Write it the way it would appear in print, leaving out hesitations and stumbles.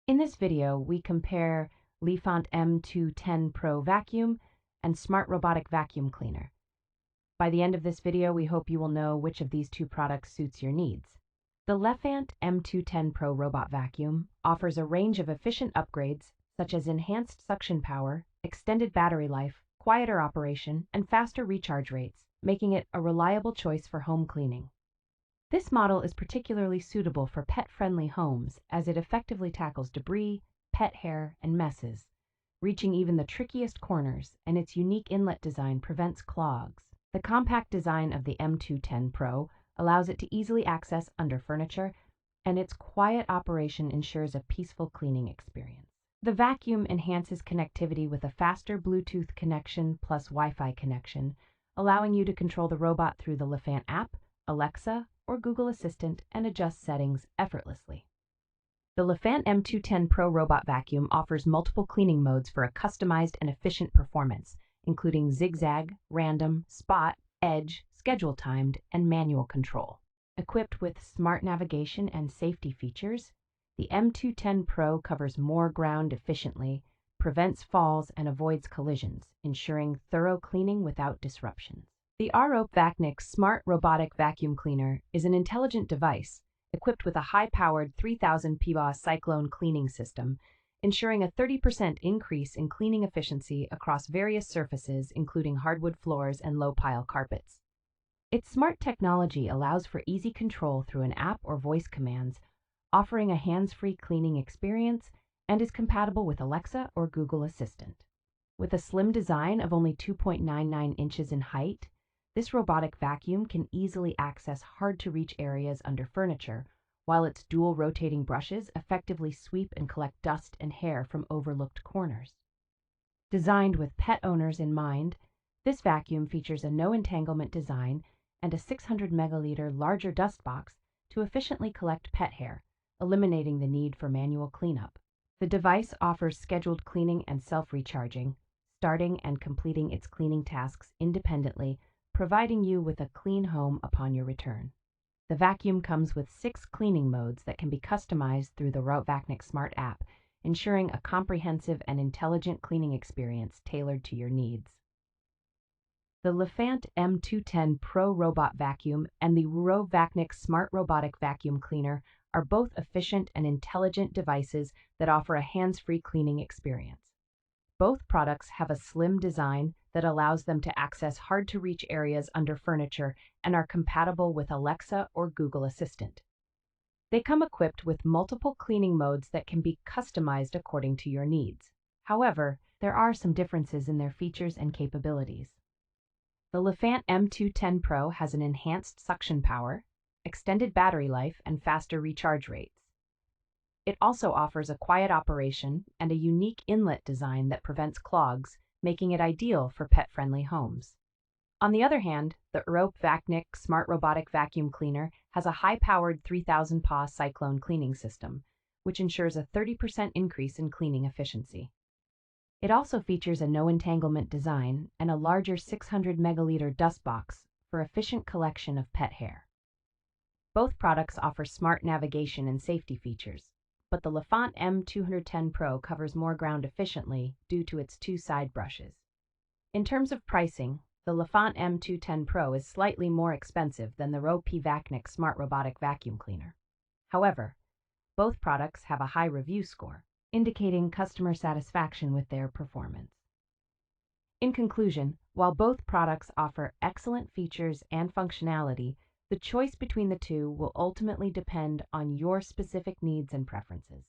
In this video, we compare Lefant M210 Pro vacuum and Smart Robotic Vacuum Cleaner. By the end of this video, we hope you will know which of these two products suits your needs. The Lefant M210 Pro robot vacuum offers a range of efficient upgrades such as enhanced suction power, extended battery life, quieter operation, and faster recharge rates, making it a reliable choice for home cleaning. This model is particularly suitable for pet-friendly homes as it effectively tackles debris, pet hair, and messes, reaching even the trickiest corners, and its unique inlet design prevents clogs. The compact design of the M210 Pro allows it to easily access under furniture, and its quiet operation ensures a peaceful cleaning experience. The vacuum enhances connectivity with a faster Bluetooth connection plus Wi-Fi connection, allowing you to control the robot through the Lefant app, Alexa, or Google Assistant and adjust settings effortlessly. The Lefant M210 Pro robot vacuum offers multiple cleaning modes for a customized and efficient performance, including zigzag, random, spot, edge, schedule timed, and manual control. Equipped with smart navigation and safety features, the M210 Pro covers more ground efficiently, prevents falls, and avoids collisions, ensuring thorough cleaning without disruptions. The ROPVACNIC Smart Robotic Vacuum Cleaner is an intelligent device equipped with a high-powered 3000 PBOS Cyclone Cleaning System, ensuring a 30% increase in cleaning efficiency across various surfaces, including hardwood floors and low-pile carpets. Its smart technology allows for easy control through an app or voice commands, offering a hands-free cleaning experience, and is compatible with Alexa or Google Assistant. With a slim design of only 2.99 inches in height, this robotic vacuum can easily access hard-to-reach areas under furniture, while its dual rotating brushes effectively sweep and collect dust and hair from overlooked corners. Designed with pet owners in mind, this vacuum features a no-entanglement design and a 600 megaliter larger dust box to efficiently collect pet hair, eliminating the need for manual cleanup. The device offers scheduled cleaning and self-recharging, starting and completing its cleaning tasks independently, providing you with a clean home upon your return. The vacuum comes with 6 cleaning modes that can be customized through the ROPVACNIC Smart app, ensuring a comprehensive and intelligent cleaning experience tailored to your needs. The Lefant M210 Pro robot vacuum and the ROPVACNIC Smart Robotic Vacuum Cleaner are both efficient and intelligent devices that offer a hands-free cleaning experience. Both products have a slim design that allows them to access hard-to-reach areas under furniture and are compatible with Alexa or Google Assistant. They come equipped with multiple cleaning modes that can be customized according to your needs. However, there are some differences in their features and capabilities. The Lefant M210 Pro has an enhanced suction power, extended battery life, and faster recharge rates. It also offers a quiet operation and a unique inlet design that prevents clogs, making it ideal for pet-friendly homes. On the other hand, the ROPVACNIC Smart Robotic Vacuum Cleaner has a high-powered 3000 PBOS Cyclone Cleaning System, which ensures a 30% increase in cleaning efficiency. It also features a no-entanglement design and a larger 600 megaliter dust box for efficient collection of pet hair. Both products offer smart navigation and safety features, but the Lefant M210 Pro covers more ground efficiently due to its 2 side brushes. In terms of pricing, the Lefant M210 Pro is slightly more expensive than the ROPVACNIC Smart Robotic Vacuum Cleaner. However, both products have a high review score, indicating customer satisfaction with their performance. In conclusion, while both products offer excellent features and functionality, the choice between the two will ultimately depend on your specific needs and preferences.